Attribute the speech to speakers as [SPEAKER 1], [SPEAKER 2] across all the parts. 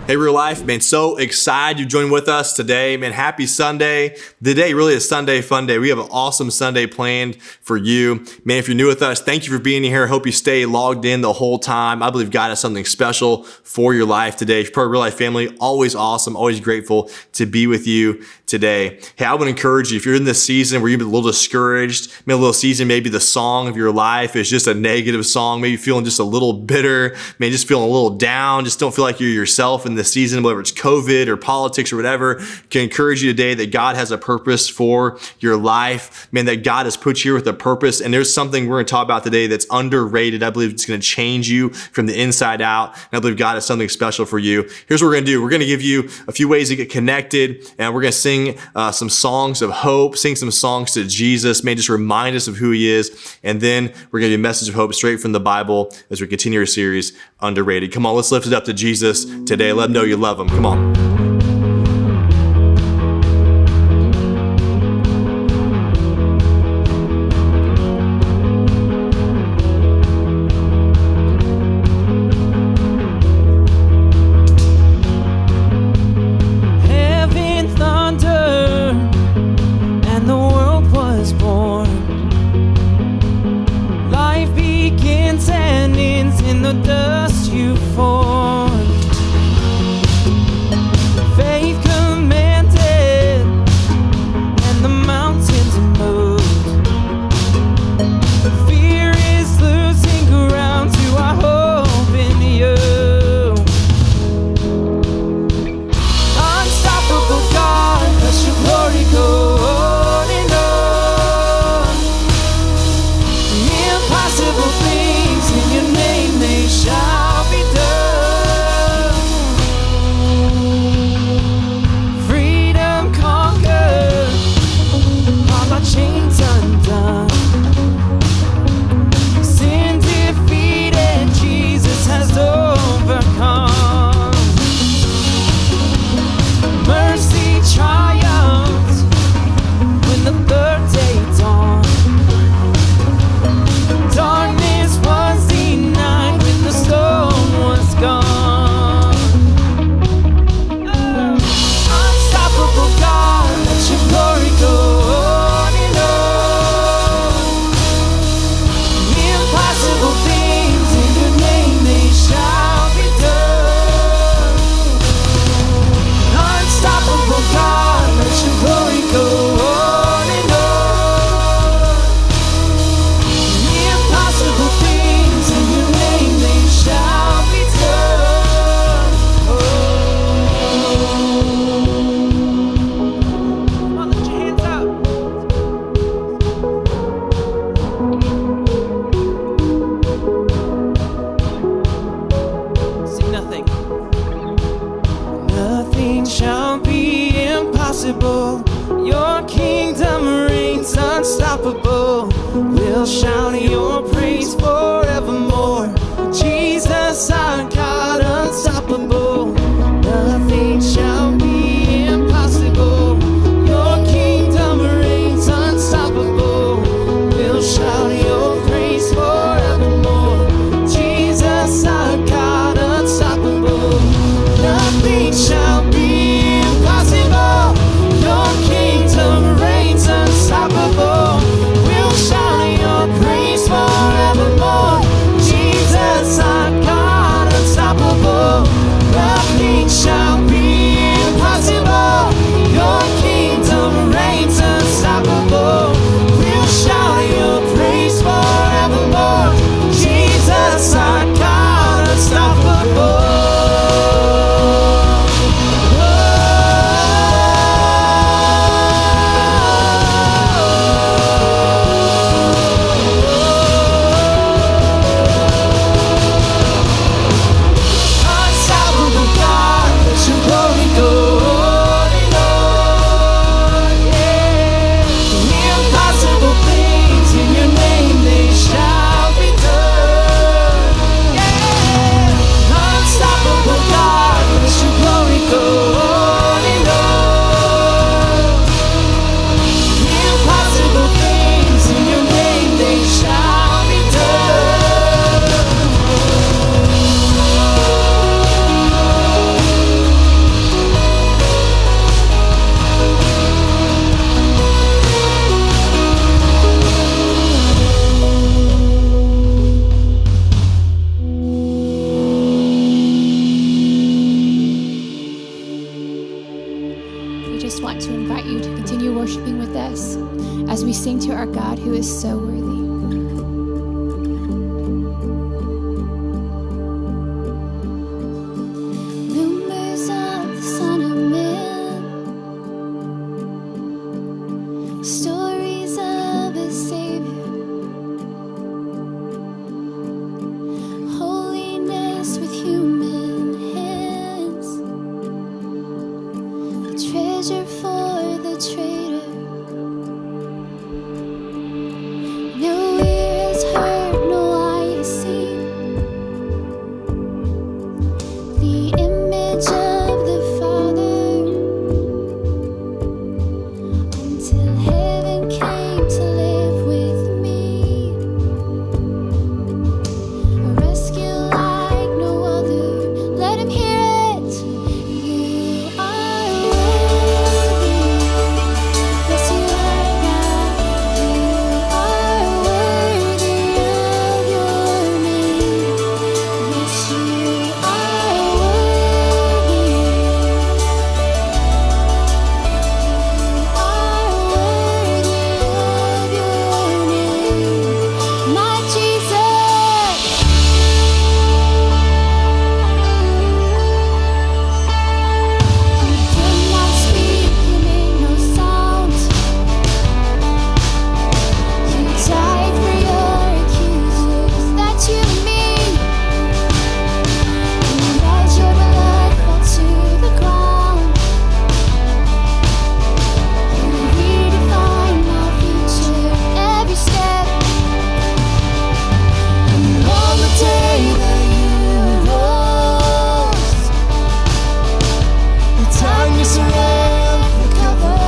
[SPEAKER 1] Hey, Real Life, man, so excited you joined with us today. Man, happy Sunday. Today really is Sunday Fun Day. We have an awesome Sunday planned for you. Man, if you're new with us, thank you for being here. Hope you stay logged in the whole time. I believe God has something special for your life today. If you're part of Real Life family, always awesome, always grateful to be with you today. Hey, I would encourage you, if you're in this season where you've been a little discouraged, maybe a little season, maybe the song of your life is just a negative song, maybe feeling just a little bitter, maybe just feeling a little down, just don't feel like you're yourself in this season, whether it's COVID or politics or whatever, can encourage you today that God has a purpose for your life. Man, that God has put you here with a purpose. And there's something we're going to talk about today that's underrated. I believe it's going to change you from the inside out. And I believe God has something special for you. Here's what we're going to do. We're going to give you a few ways to get connected, and we're going to sing some songs of hope, sing some songs to Jesus, may just remind us of who he is. And then we're going to give you a message of hope straight from the Bible as we continue our series, Underrated. Come on, let's lift it up to Jesus today. Let him know you love him. Come on.
[SPEAKER 2] Your kingdom reigns unstoppable. We'll shout your praise forevermore. Jesus, our God, unstoppable. Nothing shall be impossible. Your kingdom reigns unstoppable. We'll shout your praise forevermore. Jesus, our God, unstoppable. Nothing shall be impossible. Your kingdom reigns unstoppable. We'll shout your praise forevermore. Jesus, our God, unstoppable.
[SPEAKER 3] want to invite you to continue worshiping with us as we sing to our God who is so worthy.
[SPEAKER 4] Rumors of the Son of Man, stories of His Savior, holiness with human hands, a treasure for the traitor. No ear has heard, no eye has seen the image of the Father until heaven came to live with me. A rescue like no other. Let Him hear it. You are worthy. Yes, you are, God. You are worthy of your name. Yes, you are worthy. You are worthy of your name, my Jesus. You did not speak, you made no sound. You died for your accusers. That's you and me. And as your blood fell to the ground, you redefined my future every step. And on the day that you rose, the darkness around the cover.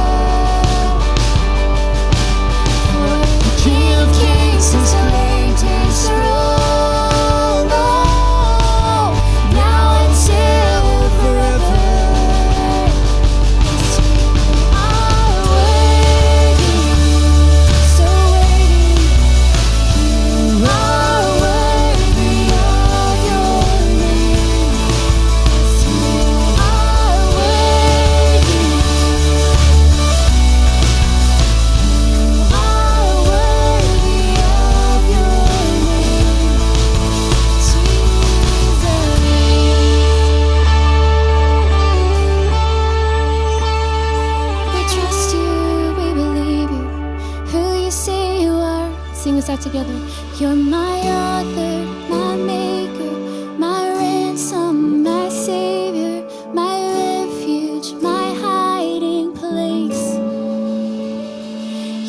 [SPEAKER 4] For the King of Kings has claimed His throne. Oh, now until forever. Yes, you are worthy, so worthy. You are worthy of your name. Yes, you are worthy. You are worthy of your name, Jesus. We trust you, we believe you, who you say you are. Sing this out together. You're my author, my maker, my ransom, my savior, my refuge, my hiding place.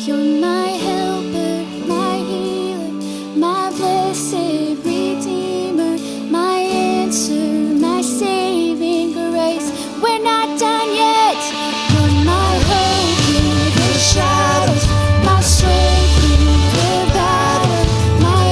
[SPEAKER 4] You're my helper, my healer, my blessed redeemer, my answer, my saving grace. We're not done yet. You're my hope in the shadows, my strength in the battle, my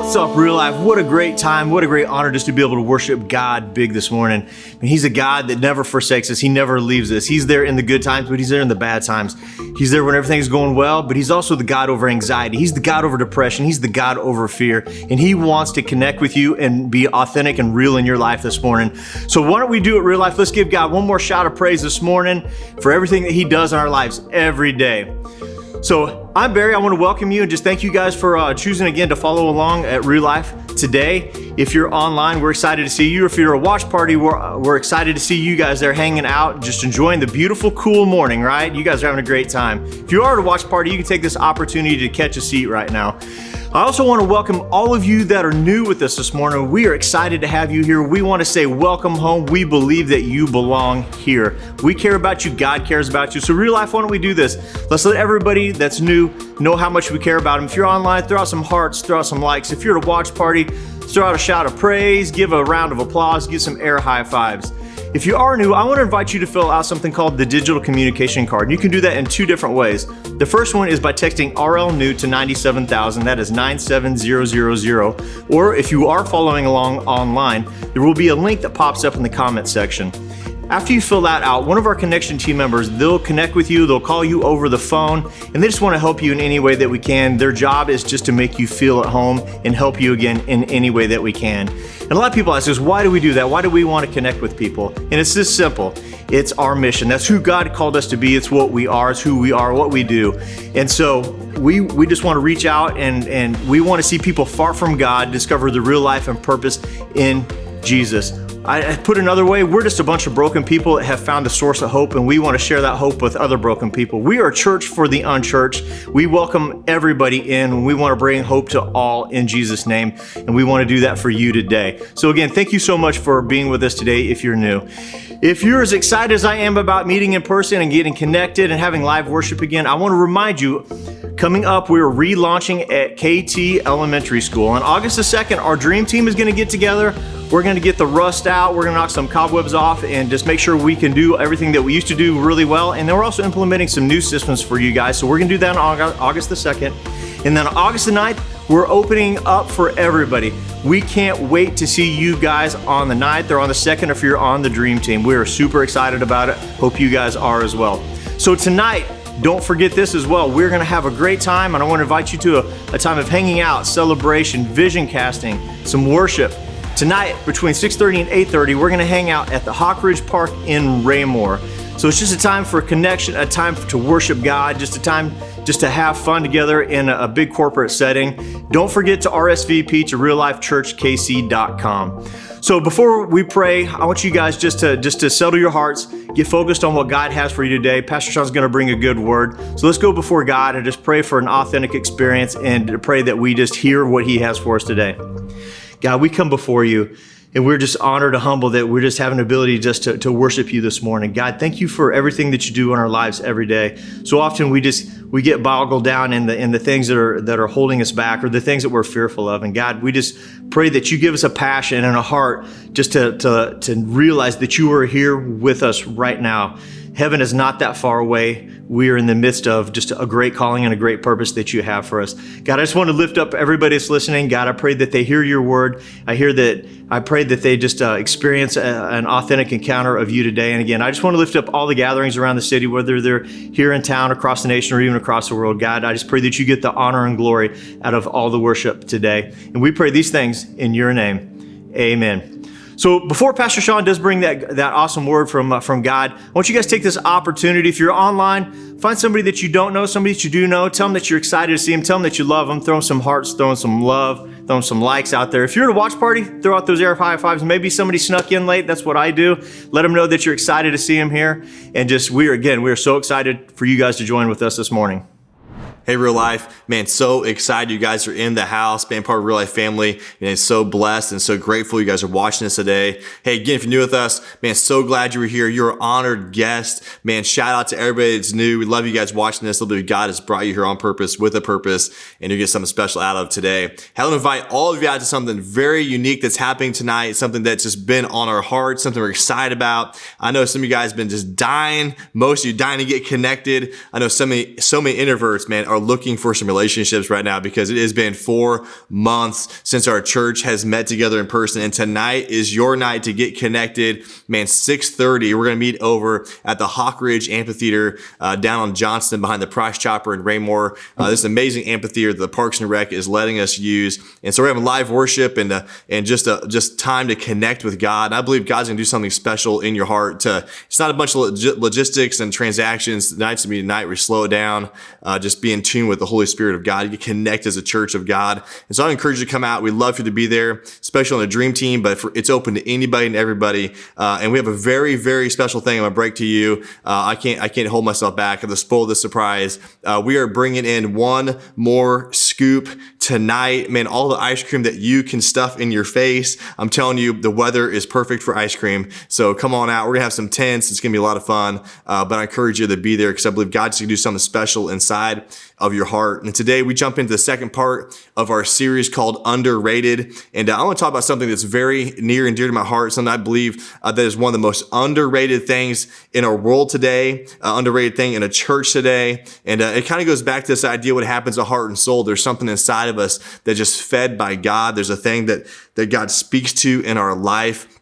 [SPEAKER 5] What's up, Real Life? What a great time. What a great honor just to be able to worship God big this morning. I mean, he's a God that never forsakes us. He never leaves us. He's there in the good times, but he's there in the bad times. He's there when everything's going well, but he's also the God over anxiety. He's the God over depression. He's the God over fear. And he wants to connect with you and be authentic and real in your life this morning. So why don't we do it, Real Life? Let's give God one more shout of praise this morning for everything that he does in our lives every day. So I'm Barry. I want to welcome you and just thank you guys for choosing again to follow along at Real Life today. If you're online, we're excited to see you. If you're a watch party, we're excited to see you guys there hanging out, just enjoying the beautiful, cool morning, right? You guys are having a great time. If you are at a watch party, you can take this opportunity to catch a seat right now. I also want to welcome all of you that are new with us this morning. We are excited to have you here. We want to say welcome home. We believe that you belong here. We care about you. God cares about you. So Real Life, why don't we do this? Let's let everybody that's new know how much we care about them. If you're online, throw out some hearts, throw out some likes. If you're at a watch party, throw out a shout of praise, give a round of applause, give some air high fives. If you are new, I want to invite you to fill out something called the digital communication card. You can do that in two different ways. The first one is by texting RL New to 97,000. That is 97000. Or if you are following along online, there will be a link that pops up in the comment section. After you fill that out, one of our connection team members, they'll connect with you, they'll call you over the phone, and they just want to help you in any way that we can. Their job is just to make you feel at home and help you again in any way that we can. And a lot of people ask us, why do we do that? Why do we want to connect with people? And it's this simple. It's our mission. That's who God called us to be. It's what we are. It's who we are, what we do. And so we just want to reach out and we want to see people far from God discover the real life and purpose in Jesus. I put another way, we're just a bunch of broken people that have found a source of hope, and we want to share that hope with other broken people. We are a church for the unchurched. We welcome everybody in, and we want to bring hope to all in Jesus' name, and we want to do that for you today. So again, thank you so much for being with us today if you're new. If you're as excited as I am about meeting in person and getting connected and having live worship again, I want to remind you, coming up, we're relaunching at KT Elementary School. On August the 2nd, our dream team is going to get together. We're going to get the rust out. We're going to knock some cobwebs off and just make sure we can do everything that we used to do really well. And then we're also implementing some new systems for you guys. So we're going to do that on August the 2nd. And then on August the 9th, we're opening up for everybody. We can't wait to see you guys on the 9th or on the 2nd if you're on the dream team. We are super excited about it. Hope you guys are as well. So tonight, don't forget this as well. We're going to have a great time, and I want to invite you to a time of hanging out, celebration, vision casting, some worship. Tonight, between 6:30 and 8:30, we're going to hang out at the Hawk Ridge Park in Raymore. So it's just a time for connection, a time to worship God, just a time just to have fun together in a big corporate setting. Don't forget to RSVP to reallifechurchkc.com. So before we pray, I want you guys just to settle your hearts, get focused on what God has for you today. Pastor Sean's going to bring a good word. So let's go before God and just pray for an authentic experience and to pray that we just hear what he has for us today. God, we come before you and we're just honored and humbled that we're just having the ability just to worship you this morning. God, thank you for everything that you do in our lives every day. So often we get boggled down in the things that are holding us back or the things that we're fearful of. And God, we just pray that you give us a passion and a heart just to realize that you are here with us right now. Heaven is not that far away. We are in the midst of just a great calling and a great purpose that you have for us. God, I just want to lift up everybody that's listening. God, I pray that they hear your word. I pray that they just experience an authentic encounter of you today. And again, I just want to lift up all the gatherings around the city, whether they're here in town, across the nation, or even across the world. God, I just pray that you get the honor and glory out of all the worship today. And we pray these things in your name. Amen. So before Pastor Sean does bring that awesome word from God, I want you guys to take this opportunity. If you're online, find somebody that you don't know, somebody that you do know. Tell them that you're excited to see them. Tell them that you love them. Throw them some hearts, throw them some love, throw them some likes out there. If you're at a watch party, throw out those air high fives. Maybe somebody snuck in late. That's what I do. Let them know that you're excited to see them here. And just we are so excited for you guys to join with us this morning.
[SPEAKER 1] Hey, Real Life, man, so excited you guys are in the house, being part of Real Life family, and so blessed and so grateful you guys are watching us today. Hey, again, if you're new with us, man, so glad you were here. You're an honored guest. Man, shout out to everybody that's new. We love you guys watching this. A little bit of God has brought you here on purpose, with a purpose, and you get something special out of today. I want to invite all of you out to something very unique that's happening tonight, something that's just been on our hearts, something we're excited about. I know some of you guys have been just dying, most of you dying to get connected. I know so many introverts, man, are looking for some relationships right now, because it has been 4 months since our church has met together in person. And tonight is your night to get connected. Man, 6:30, we're going to meet over at the Hawk Ridge Amphitheater down on Johnston behind the Price Chopper in Raymore. This amazing amphitheater that the Parks and Rec is letting us use. And so we're having live worship and just time to connect with God. And I believe God's going to do something special in your heart. It's not a bunch of logistics and transactions. Tonight's going to be a night where you slow it down, just be in tune with the Holy Spirit of God. You can connect as a church of God. And so I encourage you to come out. We'd love for you to be there, especially on the Dream Team, but it's open to anybody and everybody. And we have a very, very special thing I'm going to break to you. I can't hold myself back. I'm going to spoil the surprise. We are bringing in one more scoop tonight. Man, all the ice cream that you can stuff in your face. I'm telling you, the weather is perfect for ice cream. So come on out. We're going to have some tents. It's going to be a lot of fun. But I encourage you to be there, because I believe God's going to do something special inside of your heart. And today we jump into the second part of our series called Underrated. And I want to talk about something that's very near and dear to my heart. Something I believe that is one of the most underrated things in our world today, underrated thing in a church today. And it kind of goes back to this idea, what happens to heart and soul. There's something inside of us that's just fed by God. There's a thing that God speaks to in our life.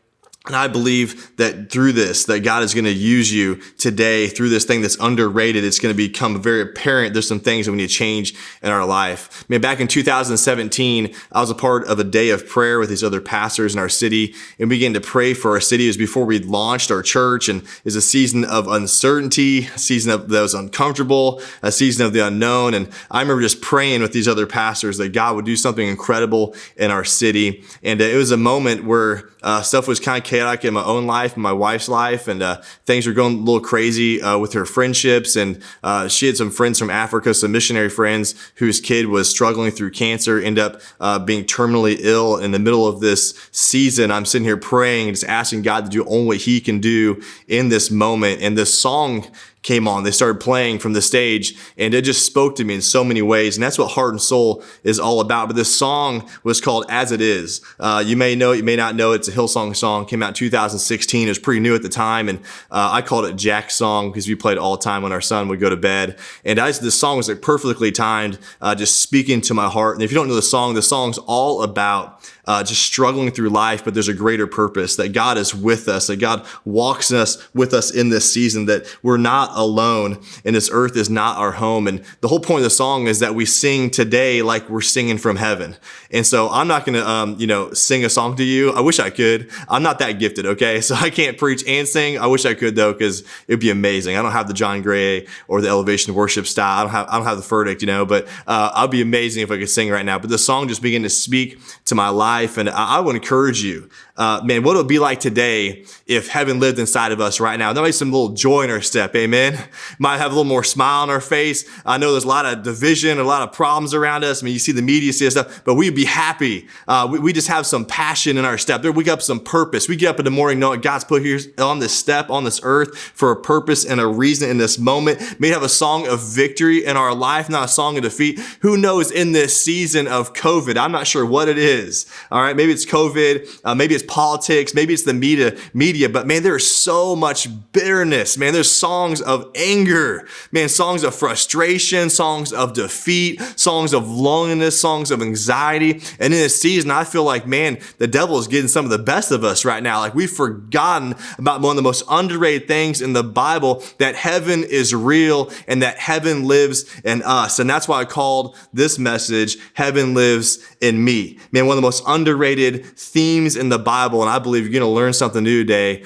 [SPEAKER 1] And I believe that through this, that God is going to use you today through this thing that's underrated. It's going to become very apparent. There's some things that we need to change in our life. Man, back in 2017, I was a part of a day of prayer with these other pastors in our city, and we began to pray for our city. It was before we launched our church, and it's a season of uncertainty, a season that was uncomfortable, a season of the unknown. And I remember just praying with these other pastors that God would do something incredible in our city. And it was a moment where stuff was kind of chaotic in my own life and my wife's life, and things were going a little crazy with her friendships. And she had some friends from Africa, some missionary friends whose kid was struggling through cancer, end up being terminally ill. In the middle of this season, I'm sitting here praying and just asking God to do only what He can do in this moment. And this song came on. They started playing from the stage, and it just spoke to me in so many ways. And that's what Heart and Soul is all about. But this song was called As It Is. You may know it, you may not know it. It's a Hillsong song. Came out in 2016. It was pretty new at the time. And I called it Jack's song because we played it all the time when our son would go to bed. And this song was like perfectly timed, just speaking to my heart. And if you don't know the song's all about just struggling through life, but there's a greater purpose, that God is with us, that God walks with us in this season, that we're not alone, and this earth is not our home. And the whole point of the song is that we sing today like we're singing from heaven. And so I'm not going to, sing a song to you. I wish I could. I'm not that gifted, okay? So I can't preach and sing. I wish I could, though, because it'd be amazing. I don't have the John Gray or the Elevation Worship style. I don't have the verdict, but I'd be amazing if I could sing right now. But the song just began to speak to my life, and I would encourage you, man, what it would be like today if heaven lived inside of us right now. There might be some little joy in our step, amen? Might have a little more smile on our face. I know there's a lot of division, a lot of problems around us. I mean, you see the media, see stuff, but we'd be happy. We just have some passion in our step. We got some purpose. We get up in the morning knowing God's put here on this step, on this earth, for a purpose and a reason in this moment. May have a song of victory in our life, not a song of defeat. Who knows in this season of COVID? I'm not sure what it is. All right, maybe it's COVID, maybe it's politics, maybe it's the media, but man, there's so much bitterness, man. There's songs of anger, man, songs of frustration, songs of defeat, songs of loneliness, songs of anxiety. And in this season, I feel like, man, the devil is getting some of the best of us right now. Like, we've forgotten about one of the most underrated things in the Bible, that heaven is real and that heaven lives in us. And that's why I called this message, Heaven Lives in Me. Man, one of the most underrated themes in the Bible. And I believe you're going to learn something new today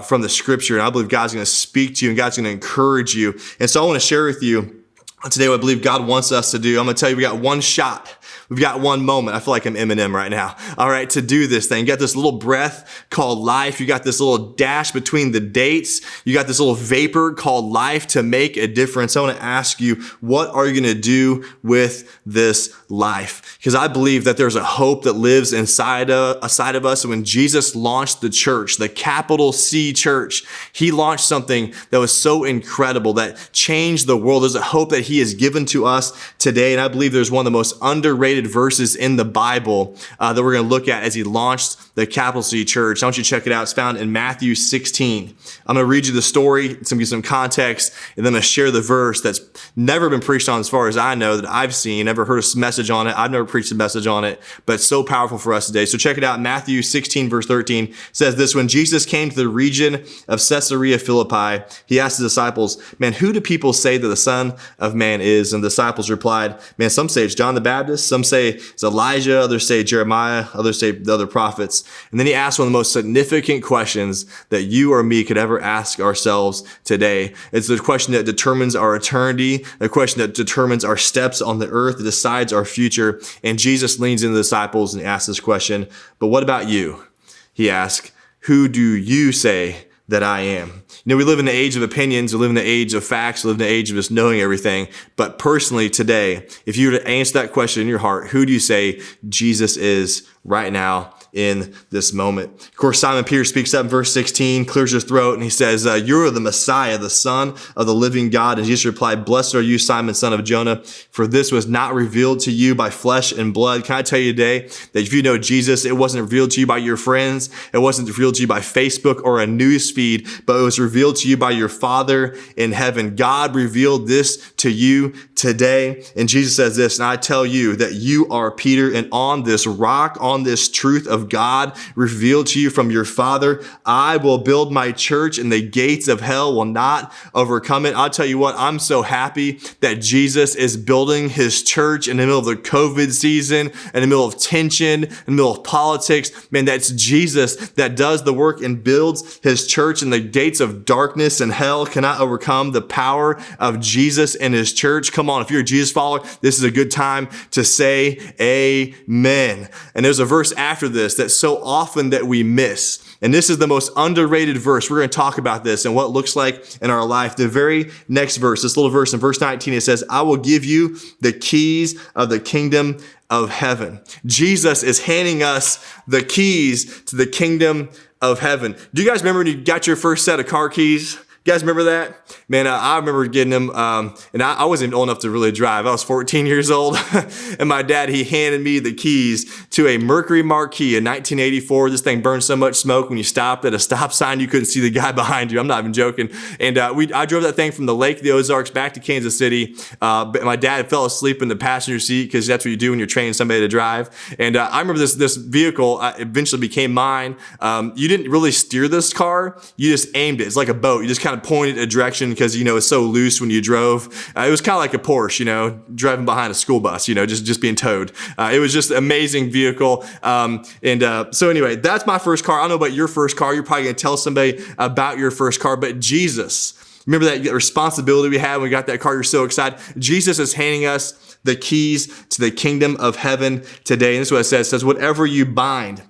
[SPEAKER 1] from the scripture. And I believe God's going to speak to you and God's going to encourage you. And so I want to share with you today what I believe God wants us to do. I'm going to tell you, we got one shot. We've got one moment. I feel like I'm Eminem right now. All right, to do this thing. You got this little breath called life. You got this little dash between the dates. You got this little vapor called life to make a difference. I want to ask you, what are you going to do with this life? Because I believe that there's a hope that lives inside of us. And when Jesus launched the church, the capital C church, He launched something that was so incredible that changed the world. There's a hope that He has given to us today. And I believe there's one of the most underrated underrated verses in the Bible that we're going to look at as he launched the Capital City Church. I want you to check it out. It's found in Matthew 16. I'm going to read you the story. It's going to give some context, and then I'm going to share the verse that's never been preached on as far as I know, that I've seen, never heard a message on it. I've never preached a message on it, but it's so powerful for us today. So check it out. Matthew 16, verse 13 says this: when Jesus came to the region of Caesarea Philippi, he asked his disciples, man, who do people say that the Son of Man is? And the disciples replied, man, some say it's John the Baptist, some say it's Elijah, others say Jeremiah, others say the other prophets. And then he asked one of the most significant questions that you or me could ever ask ourselves today. It's the question that determines our eternity, the question that determines our steps on the earth, that decides our future. And Jesus leans into the disciples and asks this question, but what about you? He asked, who do you say that I am? You know, we live in the age of opinions, we live in the age of facts, we live in the age of just knowing everything. But personally today, if you were to answer that question in your heart, who do you say Jesus is right now in this moment? Of course, Simon Peter speaks up in verse 16, clears his throat, and he says, you're the Messiah, the Son of the living God. And Jesus replied, blessed are you, Simon, son of Jonah, for this was not revealed to you by flesh and blood. Can I tell you today that if you know Jesus, it wasn't revealed to you by your friends, it wasn't revealed to you by Facebook or a news feed, but it was revealed to you by your Father in heaven. God revealed this to you today. And Jesus says this, and I tell you that you are Peter, and on this rock, on this truth of God revealed to you from your Father, I will build my church, and the gates of hell will not overcome it. I'll tell you what, I'm so happy that Jesus is building his church in the middle of the COVID season, in the middle of tension, in the middle of politics. Man, that's Jesus that does the work and builds his church, and the gates of darkness and hell cannot overcome the power of Jesus and his church. Come on, if you're a Jesus follower, this is a good time to say amen. And there's a verse after this that's so often that we miss. And this is the most underrated verse. We're going to talk about this and what it looks like in our life. The very next verse, this little verse in verse 19, it says, I will give you the keys of the kingdom of heaven. Jesus is handing us the keys to the kingdom of heaven. Do you guys remember when you got your first set of car keys? You guys remember that? Man, I remember getting them, and I wasn't even old enough to really drive. I was 14 years old, and my dad, he handed me the keys to a Mercury Marquis in 1984. This thing burned so much smoke when you stopped at a stop sign, you couldn't see the guy behind you. I'm not even joking. And I drove that thing from the Lake of the Ozarks back to Kansas City. But my dad fell asleep in the passenger seat because that's what you do when you're training somebody to drive. And I remember this vehicle eventually became mine. You didn't really steer this car. You just aimed it. It's like a boat. You just kind of pointed a direction because, it's so loose when you drove. It was kind of like a Porsche, driving behind a school bus, just being towed. It was just an amazing vehicle. So anyway, that's my first car. I don't know about your first car. You're probably going to tell somebody about your first car, but Jesus, remember that responsibility we had when we got that car? You're so excited. Jesus is handing us the keys to the kingdom of heaven today. And this is what it says. It says, whatever you bind,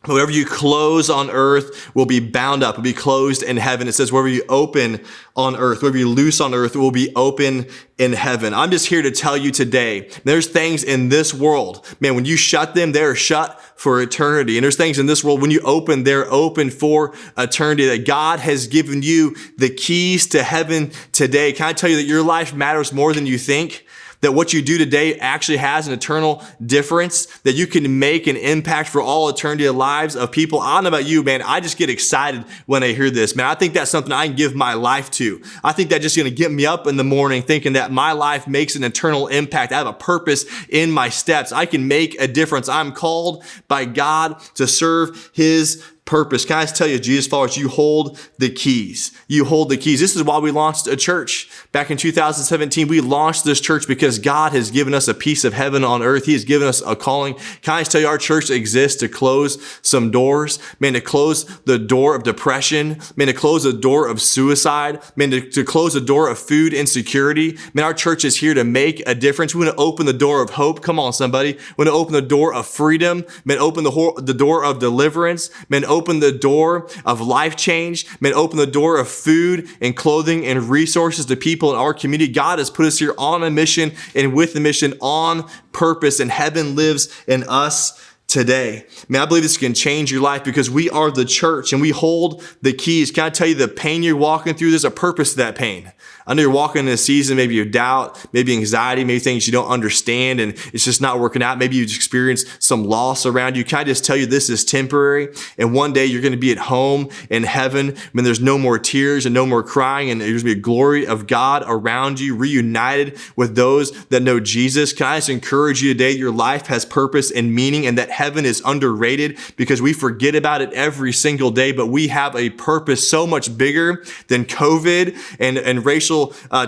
[SPEAKER 1] whatever you close on earth will be bound up, will be closed in heaven. It says, wherever you open on earth, wherever you loose on earth will be open in heaven. I'm just here to tell you today, there's things in this world, man, when you shut them, they're shut for eternity. And there's things in this world, when you open, they're open for eternity, that God has given you the keys to heaven today. Can I tell you that your life matters more than you think? That what you do today actually has an eternal difference, that you can make an impact for all eternity of lives of people. I don't know about you, man. I just get excited when I hear this, man. I think that's something I can give my life to. I think that's just going to get me up in the morning thinking that my life makes an eternal impact. I have a purpose in my steps. I can make a difference. I'm called by God to serve his purpose. Can I just tell you, Jesus followers, you hold the keys. You hold the keys. This is why we launched a church. Back in 2017, we launched this church because God has given us a piece of heaven on earth. He has given us a calling. Can I just tell you, our church exists to close some doors. Man, to close the door of depression. Man, to close the door of suicide. Man, to close the door of food insecurity. Man, our church is here to make a difference. We want to open the door of hope. Come on, somebody. We want to open the door of freedom. Man, open the door of deliverance. Man, open the door of life change. Man, open the door of food and clothing and resources to people in our community. God has put us here on a mission and with the mission on purpose, and heaven lives in us today. Man, I believe this can change your life because we are the church and we hold the keys. Can I tell you the pain you're walking through? There's a purpose to that pain. I know you're walking in a season, maybe of doubt, maybe anxiety, maybe things you don't understand and it's just not working out. Maybe you've experienced some loss around you. Can I just tell you this is temporary and one day you're going to be at home in heaven when there's no more tears and no more crying and there's going to be a glory of God around you, reunited with those that know Jesus. Can I just encourage you today, your life has purpose and meaning and that heaven is underrated because we forget about it every single day, but we have a purpose so much bigger than COVID and racial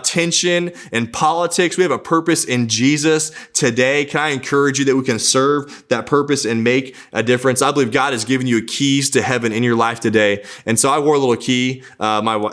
[SPEAKER 1] tension and politics. We have a purpose in Jesus today. Can I encourage you that we can serve that purpose and make a difference? I believe God has given you keys to heaven in your life today. And so I wore a little key.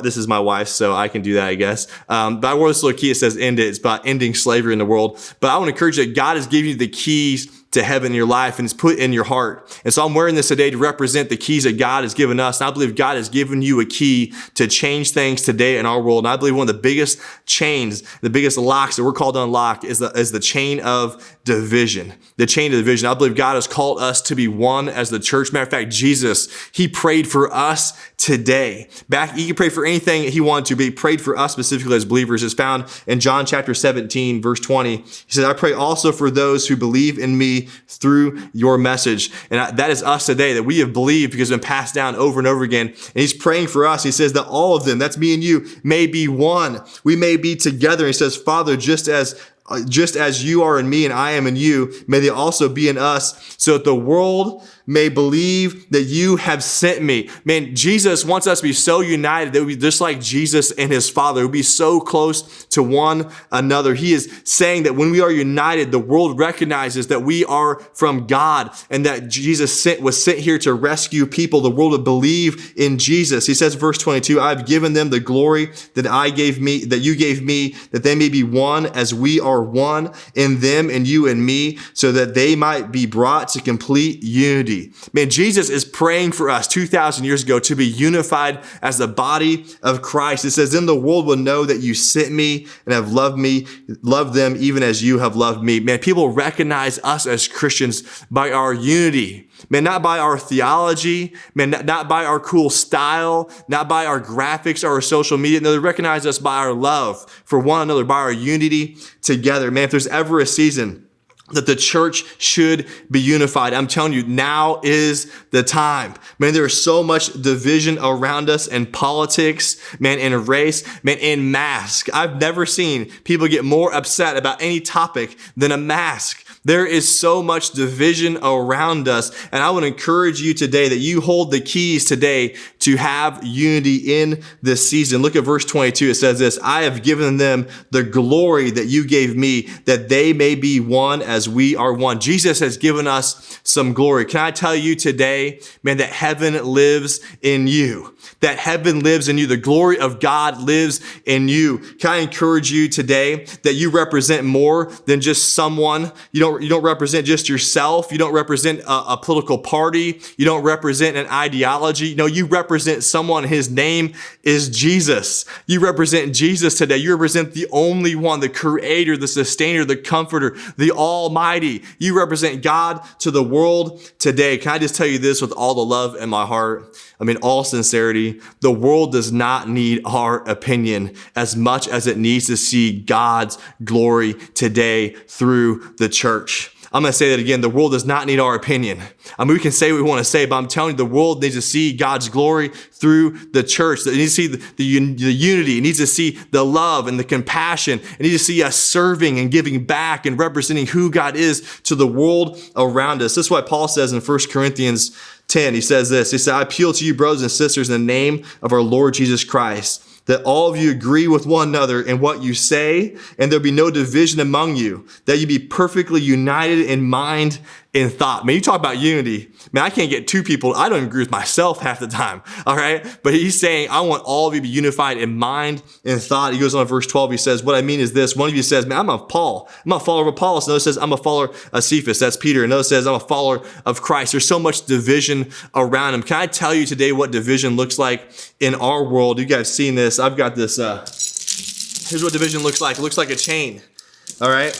[SPEAKER 1] This is my wife, so I can do that, I guess. But I wore this little key. It says end it. It's about ending slavery in the world. But I want to encourage you that God has given you the keys to heaven in your life and it's put in your heart. And so I'm wearing this today to represent the keys that God has given us. And I believe God has given you a key to change things today in our world. And I believe one of the biggest chains, the biggest locks that we're called to unlock is the chain of division. The chain of division. I believe God has called us to be one as the church. Matter of fact, Jesus, he prayed for us today. He could pray for anything he wanted to, but he prayed for us specifically as believers. It's found in John chapter 17, verse 20. He said, I pray also for those who believe in me through your message. And that is us today, that we have believed because it's been passed down over and over again. And he's praying for us. He says that all of them, that's me and you, may be one. We may be together. He says, Father, just as you are in me and I am in you, may they also be in us, so that the world may believe that you have sent me. Man, Jesus wants us to be so united that we be just like Jesus and his Father. We'll be so close to one another. He is saying that when we are united, the world recognizes that we are from God and that Jesus was sent here to rescue people. The world would believe in Jesus. He says, verse 22, I've given them the glory that you gave me, that they may be one as we are one, in them and you and me, so that they might be brought to complete unity. Man, Jesus is praying for us 2,000 years ago to be unified as the body of Christ. It says, then the world will know that you sent me and have loved them even as you have loved me. Man, people recognize us as Christians by our unity. Man, not by our theology, man, not by our cool style, not by our graphics or our social media. No, they recognize us by our love for one another, by our unity together. Man, if there's ever a season that the church should be unified, I'm telling you, now is the time. Man, there is so much division around us in politics, man, in race, man, in mask. I've never seen people get more upset about any topic than a mask. There is so much division around us. And I would encourage you today that you hold the keys today to have unity in this season. Look at verse 22. It says this, I have given them the glory that you gave me, that they may be one as we are one. Jesus has given us some glory. Can I tell you today, man, that heaven lives in you? That heaven lives in you. The glory of God lives in you. Can I encourage you today that you represent more than just someone? You don't represent just yourself. You don't represent a political party. You don't represent an ideology. No, you represent someone. His name is Jesus. You represent Jesus today. You represent the only one, the creator, the sustainer, the comforter, the almighty. You represent God to the world today. Can I just tell you this with all the love in my heart? I mean, all sincerity, the world does not need our opinion as much as it needs to see God's glory today through the church. I'm going to say that again. The world does not need our opinion. I mean, we can say what we want to say, but I'm telling you, the world needs to see God's glory through the church. It needs to see the unity. It needs to see the love and the compassion. It needs to see us serving and giving back and representing who God is to the world around us. This is what Paul says in 1 Corinthians 10. He says this. He said, I appeal to you, brothers and sisters, in the name of our Lord Jesus Christ, that all of you agree with one another in what you say, and there'll be no division among you, that you be perfectly united in mind and thought. Man, you talk about unity. Man, I can't get two people. I don't even agree with myself half the time. All right. But he's saying, I want all of you to be unified in mind and thought. He goes on in verse 12. He says, what I mean is this. One of you says, man, I'm a Paul. I'm a follower of Apollos. Another says, I'm a follower of Cephas. That's Peter. Another says, I'm a follower of Christ. There's so much division around him. Can I tell you today what division looks like in our world? You guys seen this. I've got this. Here's what division looks like. It looks like a chain. All right.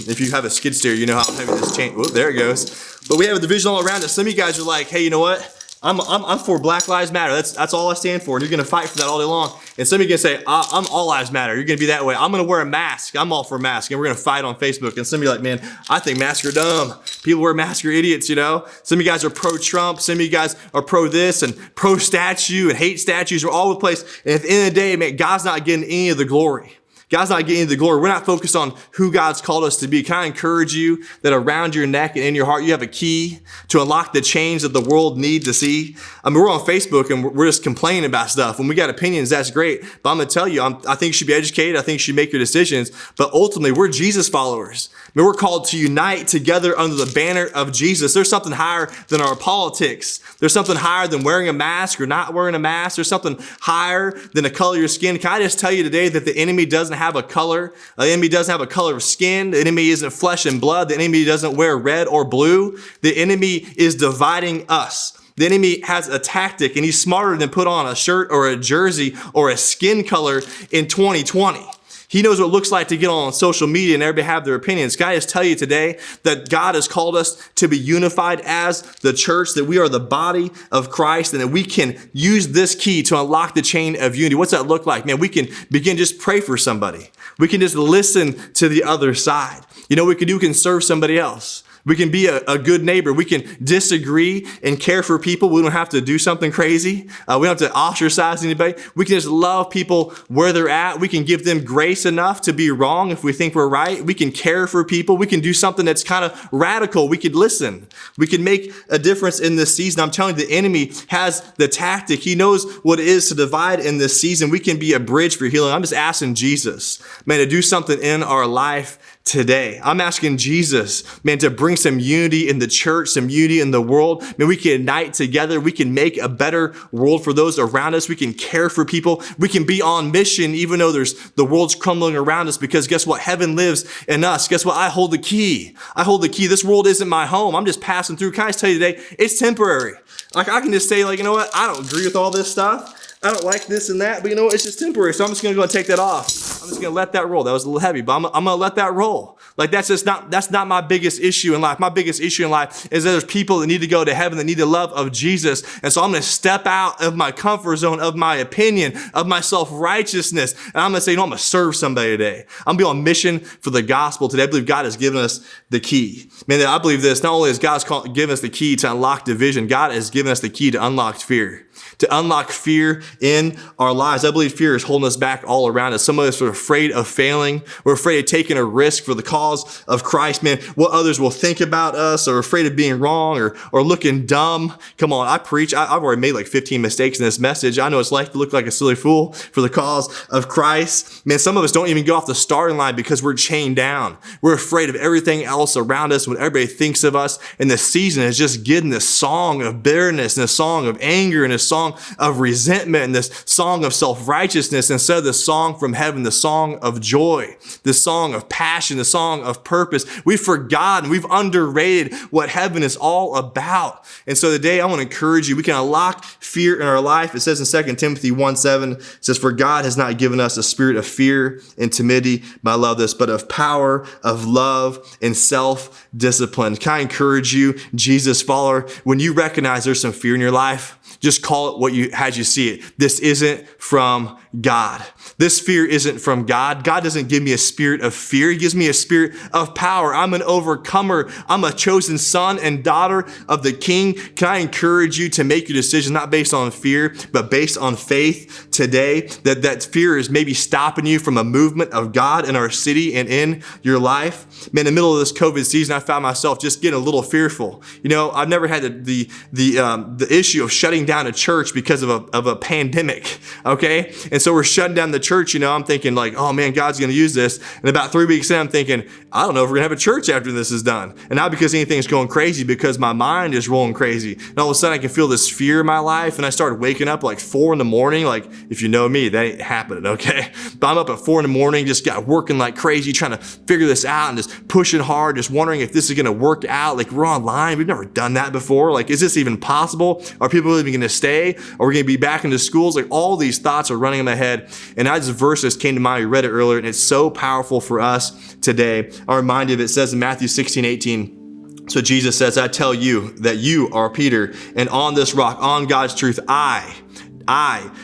[SPEAKER 1] If you have a skid steer, you know how heavy this chain, whoop, there it goes. But we have a division all around us. Some of you guys are like, hey, you know what? I'm for Black Lives Matter. That's all I stand for. And you're going to fight for that all day long. And some of you can say, I'm all lives matter. You're going to be that way. I'm going to wear a mask. I'm all for masks. And we're going to fight on Facebook. And some of you are like, man, I think masks are dumb. People wear masks are idiots, you know. Some of you guys are pro-Trump. Some of you guys are pro-this and pro-statue and hate statues. We're all over the place. And at the end of the day, man, God's not getting any of the glory. God's not getting the glory. We're not focused on who God's called us to be. Can I encourage you that around your neck and in your heart, you have a key to unlock the change that the world needs to see? I mean, we're on Facebook and we're just complaining about stuff. When we got opinions, that's great. But I'm going to tell you, I think you should be educated. I think you should make your decisions. But ultimately, we're Jesus followers. I mean, we're called to unite together under the banner of Jesus. There's something higher than our politics. There's something higher than wearing a mask or not wearing a mask. There's something higher than the color of your skin. Can I just tell you today that the enemy doesn't have a color. The enemy doesn't have a color of skin. The enemy isn't flesh and blood. The enemy doesn't wear red or blue. The enemy is dividing us. The enemy has a tactic, and he's smarter than put on a shirt or a jersey or a skin color in 2020. He knows what it looks like to get on social media and everybody have their opinions. Can I just tell you today that God has called us to be unified as the church, that we are the body of Christ, and that we can use this key to unlock the chain of unity. What's that look like? Man, we can begin just pray for somebody. We can just listen to the other side. You know what we can do? We can serve somebody else. We can be a good neighbor. We can disagree and care for people. We don't have to do something crazy. We don't have to ostracize anybody. We can just love people where they're at. We can give them grace enough to be wrong if we think we're right. We can care for people. We can do something that's kind of radical. We could listen. We can make a difference in this season. I'm telling you, the enemy has the tactic. He knows what it is to divide in this season. We can be a bridge for healing. I'm just asking Jesus, man, to do something in our life today. I'm asking Jesus, man, to bring some unity in the church, some unity in the world. Man, we can unite together. We can make a better world for those around us. We can care for people. We can be on mission even though the world's crumbling around us, because guess what? Heaven lives in us. Guess what? I hold the key. I hold the key. This world isn't my home. I'm just passing through. Can I just tell you today, it's temporary. Like I can just say, like, you know what? I don't agree with all this stuff. I don't like this and that, but you know what? It's just temporary. So I'm just going to go and take that off. I'm just going to let that roll. That was a little heavy, but I'm going to let that roll. Like that's not my biggest issue in life. My biggest issue in life is that there's people that need to go to heaven, that need the love of Jesus. And so I'm going to step out of my comfort zone, of my opinion, of my self-righteousness. And I'm going to say, you know, I'm going to serve somebody today. I'm going to be on mission for the gospel today. I believe God has given us the key. Man, I believe this. Not only has God given us the key to unlock division, God has given us the key to unlock fear. To unlock fear in our lives. I believe fear is holding us back all around us. Some of us are afraid of failing. We're afraid of taking a risk for the cause of Christ, man. What others will think about us, or afraid of being wrong or looking dumb. Come on, I preach. I've already made like 15 mistakes in this message. I know it's like to look like a silly fool for the cause of Christ. Man, some of us don't even go off the starting line because we're chained down. We're afraid of everything else around us, what everybody thinks of us. And the season is just getting this song of bitterness and a song of anger and a song of resentment and this song of self-righteousness instead of the song from heaven, the song of joy, the song of passion, the song of purpose. We've forgotten, we've underrated what heaven is all about. And so today I want to encourage you, we can unlock fear in our life. It says in 2 Timothy 1:7, it says, "For God has not given us a spirit of fear and timidity," but I love this, "but of power, of love, and self-discipline." Can I encourage you, Jesus follower, when you recognize there's some fear in your life, just call it as you see it. This isn't from God. This fear isn't from God. God doesn't give me a spirit of fear. He gives me a spirit of power. I'm an overcomer. I'm a chosen son and daughter of the King. Can I encourage you to make your decision not based on fear, but based on faith today? That fear is maybe stopping you from a movement of God in our city and in your life. Man, in the middle of this COVID season, I found myself just getting a little fearful. You know, I've never had the issue of shutting down a church because of a pandemic. Okay, and so we're shutting down the church. You know, I'm thinking like, oh man, God's going to use this. And about 3 weeks in, I'm thinking, I don't know if we're going to have a church after this is done. And not because anything's going crazy, because my mind is rolling crazy. And all of a sudden I can feel this fear in my life. And I started waking up like 4 a.m. Like, if you know me, that ain't happening. Okay. But I'm up at 4 a.m, just got working like crazy, trying to figure this out and just pushing hard, just wondering if this is going to work out. Like, we're online. We've never done that before. Like, is this even possible? Are people even going to stay? Are we going to be back into schools? Like, all these thoughts are running in my head. And this verse just came to mind. We read it earlier, and it's so powerful for us today. today, I'm reminded of it says in Matthew 16:18. So Jesus says, I tell you that you are Peter, and on this rock, on God's truth, I,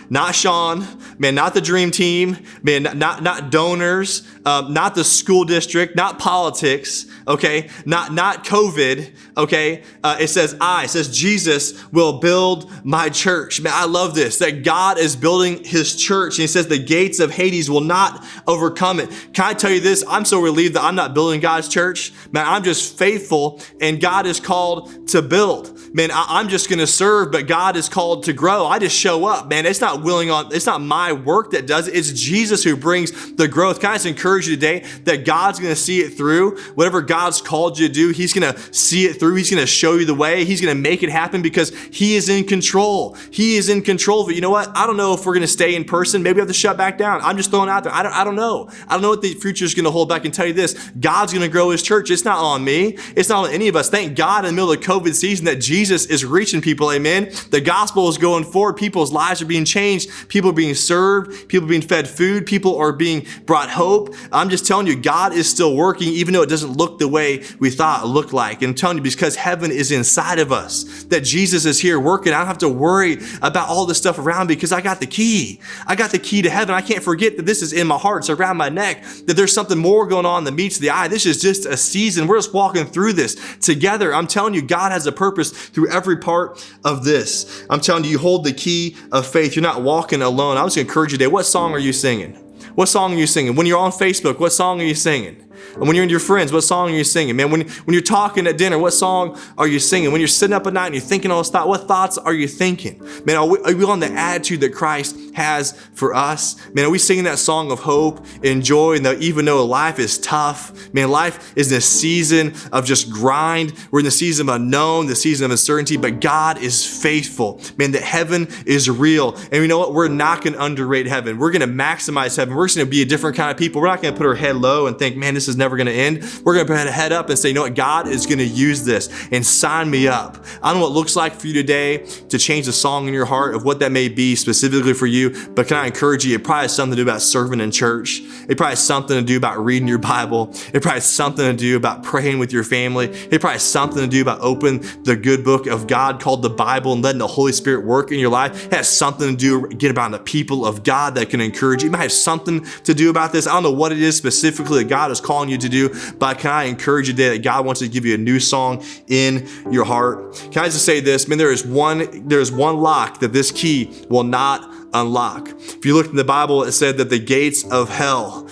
[SPEAKER 1] not Sean, man, not the dream team, man, not donors, not the school district, not politics, okay, not COVID, okay. It says Jesus will build my church. Man, I love this, that God is building his church. And he says the gates of Hades will not overcome it. Can I tell you this? I'm so relieved that I'm not building God's church. Man, I'm just faithful, and God is called to build. Man, I'm just going to serve, but God is called to grow. I just show up, man. It's not my work that does it. It's Jesus who brings the growth. Can I just encourage you today that God's going to see it through? Whatever God's called you to do, he's going to see it through. He's going to show you the way. He's going to make it happen because he is in control. He is in control of it. You know what? I don't know if we're going to stay in person. Maybe we have to shut back down. I'm just throwing it out there. I don't know. I don't know what the future is going to hold back. I can tell you this. God's going to grow his church. It's not on me. It's not on any of us. Thank God in the middle of the COVID season that Jesus is reaching people. Amen. The gospel is going forward. People's lives are being changed. People are being served. People are being fed food. People are being brought hope. I'm just telling you, God is still working, even though it doesn't look the way we thought it looked like. And I'm telling you, because heaven is inside of us, that Jesus is here working. I don't have to worry about all this stuff around me because I got the key. I got the key to heaven. I can't forget that this is in my heart. It's around my neck, that there's something more going on than meets the eye. This is just a season. We're just walking through this together. I'm telling you, God has a purpose through every part of this. I'm telling you, you hold the key of faith. You're not walking alone. I was going to encourage you today. What song are you singing? What song are you singing? When you're on Facebook, what song are you singing? And when you're with your friends, what song are you singing? Man, when you're talking at dinner, what song are you singing? When you're sitting up at night and you're thinking all this thought, what thoughts are you thinking? Man, are we on the attitude that Christ has for us? Man, are we singing that song of hope and joy? And even though life is tough, man, life is in a season of just grind. We're in the season of unknown, the season of uncertainty, but God is faithful. Man, that heaven is real. And you know what? We're not going to underrate heaven. We're going to maximize heaven. We're just going to be a different kind of people. We're not going to put our head low and think, man, this is never going to end. We're going to put our head up and say, you know what? God is going to use this and sign me up. I don't know what it looks like for you today to change the song in your heart of what that may be specifically for you, but can I encourage you? It probably has something to do about serving in church. It probably has something to do about reading your Bible. It probably has something to do about praying with your family. It probably has something to do about opening the good book of God called the Bible and letting the Holy Spirit work in your life. It has something to do about the people of God that can encourage you. It might have something to do about this. I don't know what it is specifically that God is calling you to do, but can I encourage you today that God wants to give you a new song in your heart? Can I just say this? Man, there is one lock that this key will not unlock. If you look in the Bible, it said that the gates of hell,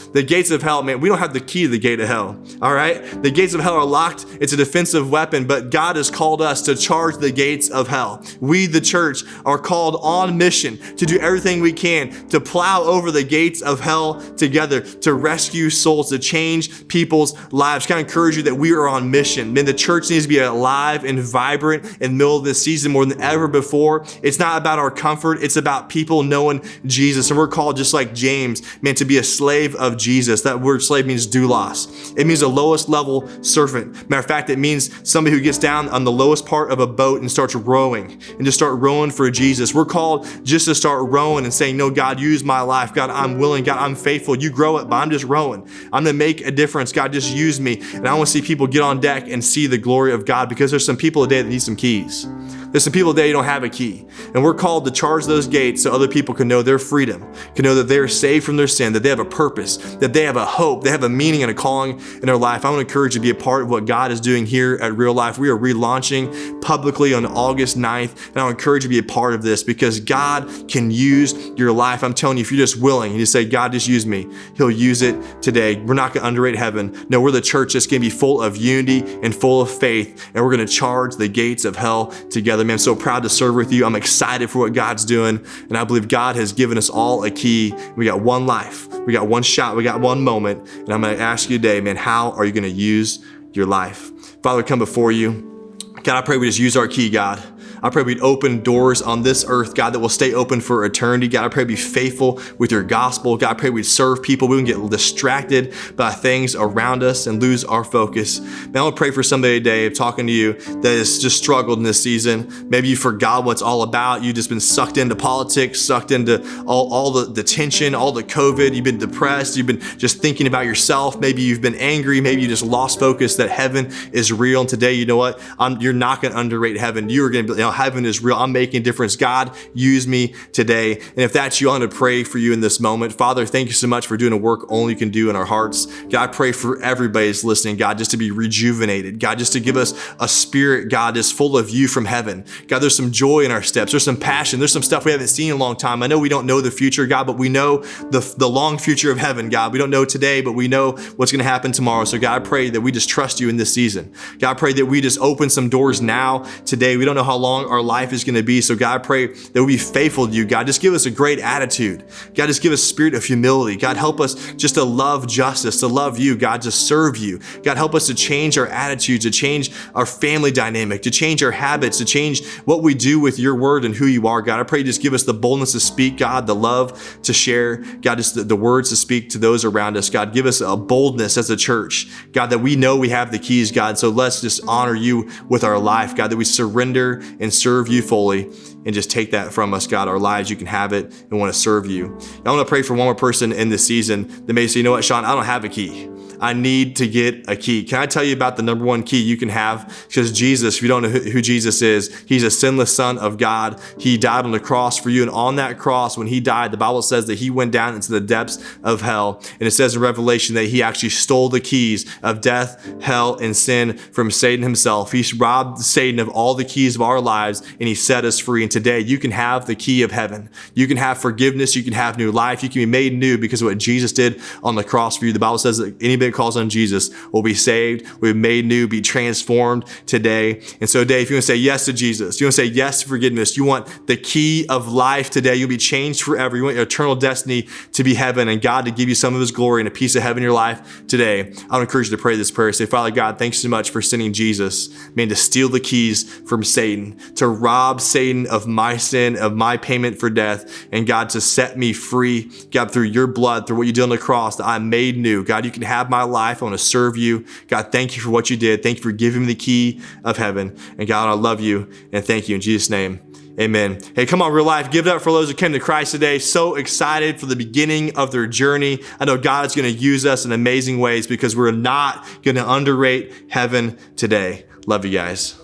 [SPEAKER 1] man, we don't have the key to the gate of hell. All right. The gates of hell are locked. It's a defensive weapon, but God has called us to charge the gates of hell. We, the church, are called on mission to do everything we can to plow over the gates of hell together, to rescue souls, to change people's lives. Can I encourage you that we are on mission? Man, the church needs to be alive and vibrant in the middle of this season more than ever before. It's not about our comfort. It's about people knowing Jesus. And we're called, just like James, man, to be a slave of Jesus. That word slave means doulos. It means the lowest level servant. Matter of fact, it means somebody who gets down on the lowest part of a boat and starts rowing and just start rowing for Jesus. We're called just to start rowing and saying, no, God, use my life. God, I'm willing. God, I'm faithful. You grow it, but I'm just rowing. I'm going to make a difference. God, just use me. And I want to see people get on deck and see the glory of God, because there's some people today that need some keys. There's some people today who don't have a key. And we're called to charge those gates so other people can know their freedom, can know that they're saved from their sin, that they have a purpose, that they have a hope, they have a meaning and a calling in their life. I want to encourage you to be a part of what God is doing here at Real Life. We are relaunching publicly on August 9th. And I'll encourage you to be a part of this because God can use your life. I'm telling you, if you're just willing and you say, God, just use me, He'll use it today. We're not going to underrate heaven. No, we're the church that's going to be full of unity and full of faith. And we're going to charge the gates of hell together. Man, I'm so proud to serve with you. I'm excited for what God's doing. And I believe God has given us all a key. We got one life. We got one shot. We got one moment. And I'm going to ask you today, man, how are you going to use your life? Father, I come before you. God, I pray we just use our key, God. I pray we'd open doors on this earth, God, that will stay open for eternity. God, I pray be faithful with your gospel. God, I pray we'd serve people. We wouldn't get distracted by things around us and lose our focus. Man, I want to pray for somebody today, talking to you, that has just struggled in this season. Maybe you forgot what it's all about. You've just been sucked into politics, sucked into all the tension, all the COVID. You've been depressed. You've been just thinking about yourself. Maybe you've been angry. Maybe you just lost focus that heaven is real. And today, you know what? You're not going to underrate heaven. You are going to be, heaven is real. I'm making a difference. God, use me today. And if that's you, I'm going to pray for you in this moment. Father, thank you so much for doing a work only you can do in our hearts. God, I pray for everybody that's listening, God, just to be rejuvenated. God, just to give us a spirit, God, is full of you from heaven. God, there's some joy in our steps. There's some passion. There's some stuff we haven't seen in a long time. I know we don't know the future, God, but we know the long future of heaven, God. We don't know today, but we know what's going to happen tomorrow. So God, I pray that we just trust you in this season. God, I pray that we just open some doors now, today. We don't know how long our life is going to be. So God, I pray that we be faithful to you. God, just give us a great attitude. God, just give us a spirit of humility. God, help us just to love justice, to love you, God, to serve you. God, help us to change our attitudes, to change our family dynamic, to change our habits, to change what we do with your word and who you are, God. I pray just give us the boldness to speak, God, the love to share, God, just the words to speak to those around us. God, give us a boldness as a church, God, that we know we have the keys, God. So let's just honor you with our life, God, that we surrender and serve you fully. And just take that from us, God. Our lives, you can have it, and want to serve you. I want to pray for one more person in this season that may say, you know what, Sean, I don't have a key. I need to get a key. Can I tell you about the number one key you can have? Because Jesus, if you don't know who Jesus is, he's a sinless son of God. He died on the cross for you. And on that cross, when he died, the Bible says that he went down into the depths of hell. And it says in Revelation that he actually stole the keys of death, hell, and sin from Satan himself. He robbed Satan of all the keys of our lives, and he set us free. And today you can have the key of heaven. You can have forgiveness. You can have new life. You can be made new because of what Jesus did on the cross for you. The Bible says that anybody who calls on Jesus will be saved, will be made new, be transformed today. And so today, if you want to say yes to Jesus, you want to say yes to forgiveness, you want the key of life today, you'll be changed forever. You want your eternal destiny to be heaven and God to give you some of his glory and a piece of heaven in your life today. I would encourage you to pray this prayer. Say, Father God, thanks so much for sending Jesus, man, to steal the keys from Satan, to rob Satan of my sin, of my payment for death, and God, to set me free, God, through your blood, through what you did on the cross, that I'm made new. God, you can have my life. I want to serve you. God, thank you for what you did. Thank you for giving me the key of heaven. And God, I love you and thank you in Jesus' name. Amen. Hey, come on, real life. Give it up for those who came to Christ today. So excited for the beginning of their journey. I know God is going to use us in amazing ways because we're not going to underrate heaven today. Love you guys.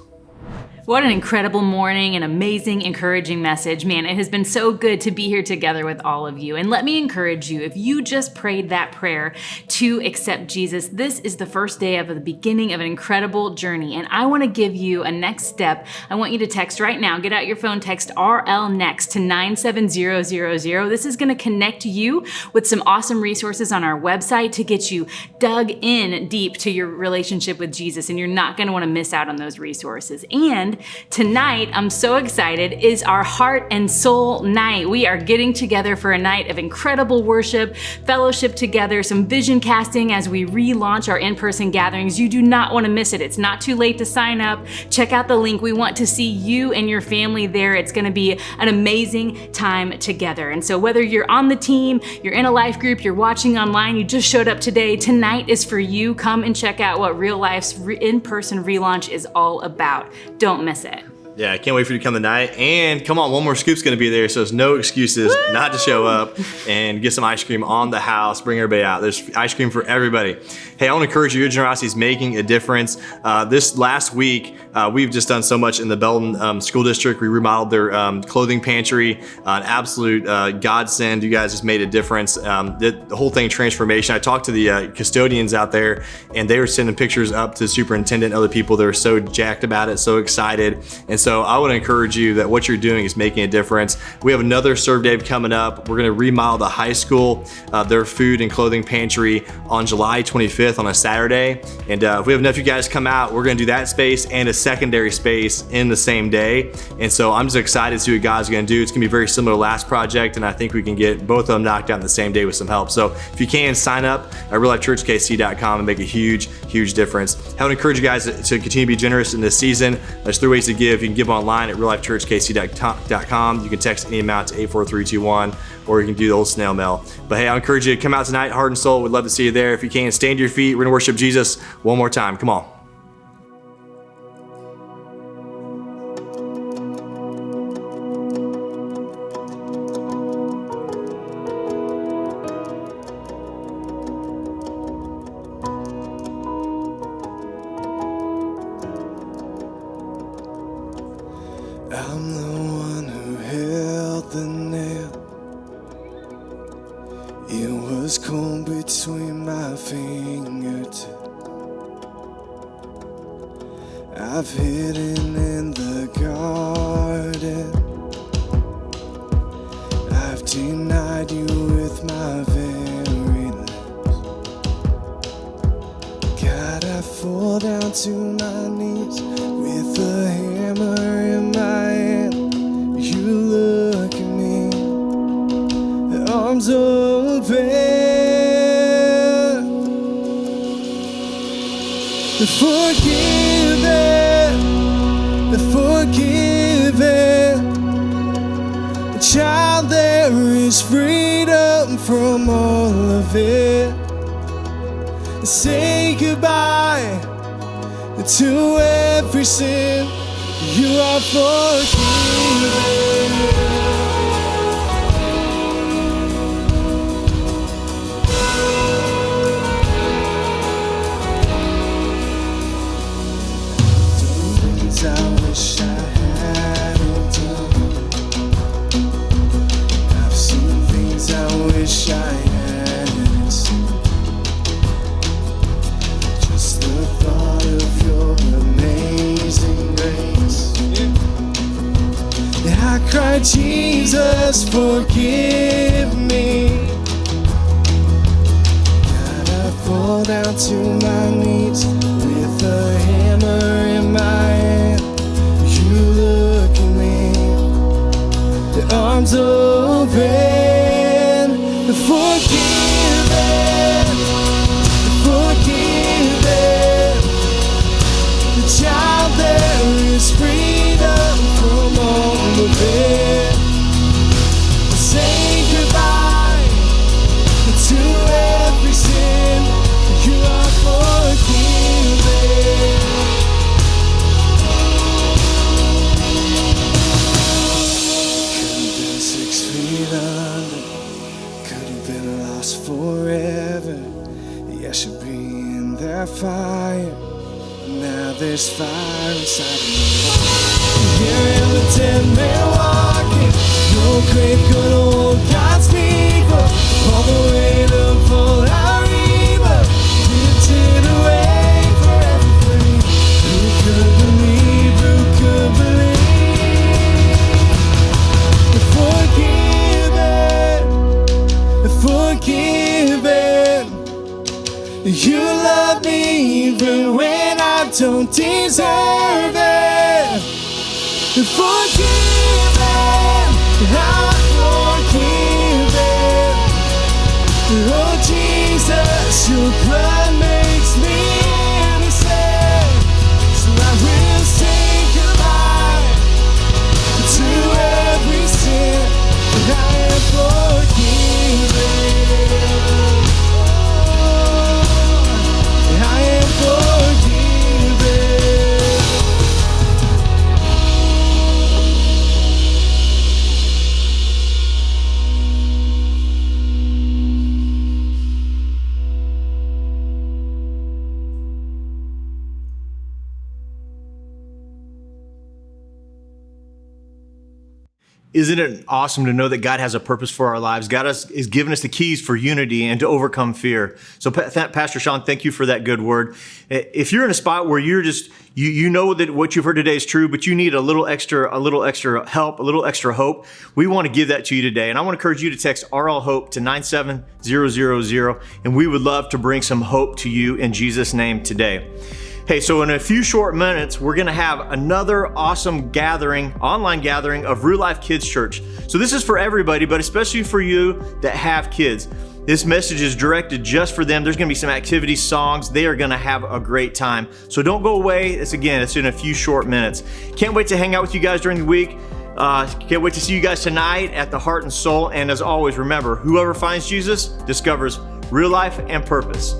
[SPEAKER 6] What an incredible morning, an amazing, encouraging message. Man, it has been so good to be here together with all of you. And let me encourage you, if you just prayed that prayer to accept Jesus, this is the first day of the beginning of an incredible journey. And I want to give you a next step. I want you to text right now. Get out your phone, text RL NEXT to 97000. This is going to connect you with some awesome resources on our website to get you dug in deep to your relationship with Jesus. And you're not going to want to miss out on those resources. And tonight, I'm so excited, is our Heart and Soul Night. We are getting together for a night of incredible worship, fellowship together, some vision casting as we relaunch our in-person gatherings. You do not want to miss it. It's not too late to sign up. Check out the link. We want to see you and your family there. It's going to be an amazing time together. And so whether you're on the team, you're in a life group, you're watching online, you just showed up today, tonight is for you. Come and check out what Real Life's in-person relaunch is all about. Don't miss it.
[SPEAKER 1] Yeah, I can't wait for you to come tonight. And come on, One More Scoop's going to be there, so there's no excuses not to show up and get some ice cream on the house. Bring everybody out. There's ice cream for everybody. Hey, I want to encourage you. Your generosity is making a difference. This last week, we've just done so much in the Belton School District. We remodeled their clothing pantry. An absolute godsend. You guys just made a difference. The whole thing, transformation. I talked to the custodians out there, and they were sending pictures up to the superintendent and other people. They were so jacked about it, so excited. And so I would encourage you that what you're doing is making a difference. We have another Serve Day coming up. We're going to remodel the high school, their food and clothing pantry on July 25th on a Saturday. And if we have enough of you guys come out, we're going to do that space and a secondary space in the same day. And so I'm just excited to see what God's going to do. It's going to be very similar to last project, and I think we can get both of them knocked out in the same day with some help. So if you can, sign up at reallifechurchkc.com and make a huge difference. I would encourage you guys to continue to be generous in this season. There's 3 ways to give. You can give online at reallifechurchkc.com. You can text any amount to 84321, or you can do the old snail mail. But hey, I encourage you to come out tonight, heart and soul. We'd love to see you there. If you can, stand to your feet. We're going to worship Jesus one more time. Come on.
[SPEAKER 2] I'm the one who held the nail. It was cold between my fingertips. I've hidden in the garden. I've denied you with my very lips. God, I fall down to my knees with a hammer in my hand. You look at me, arms open. Forgiven. Child, there is freedom from all of it. Say goodbye to every sin. You are forgiven. I wish I hadn't done. I've seen things I wish I hadn't seen. Just the thought of your amazing grace. I cried, Jesus, forgive me. God, I fall down to my knees with a hammer in my hand. You look at me, the arms open, forgiven, forgiven. The child, there is freedom from all of it. Say goodbye to every sin. You are forgiven. Could have been lost forever. Yeah, I should be in that fire. Now there's fire inside of me. Here in the dead man walking. No grave could hold God's people. All the weight of all our evil lifted away forever. Who could believe? Who could believe? Forgiven. You love me even when I don't deserve it. Forgiven. I'm forgiven. Oh Jesus, your blood makes me innocent. So I will say goodbye to every sin. I am forgiven. I am forgiven.
[SPEAKER 5] Isn't it awesome to know that God has a purpose for our lives? God has given us the keys for unity and to overcome fear. So Pastor Sean, thank you for that good word. If you're in a spot where you're just, you know that what you've heard today is true, but you need a little extra help, a little extra hope, we want to give that to you today. And I want to encourage you to text RL Hope to 97000, and we would love to bring some hope to you in Jesus' name today. Hey, so in a few short minutes, we're going to have another awesome gathering, online gathering of Real Life Kids Church. So this is for everybody, but especially for you that have kids. This message is directed just for them. There's going to be some activities, songs. They are going to have a great time. So don't go away. It's in a few short minutes. Can't wait to hang out with you guys during the week. Can't wait to see you guys tonight at the Heart and Soul. And as always, remember, whoever finds Jesus discovers real life and purpose.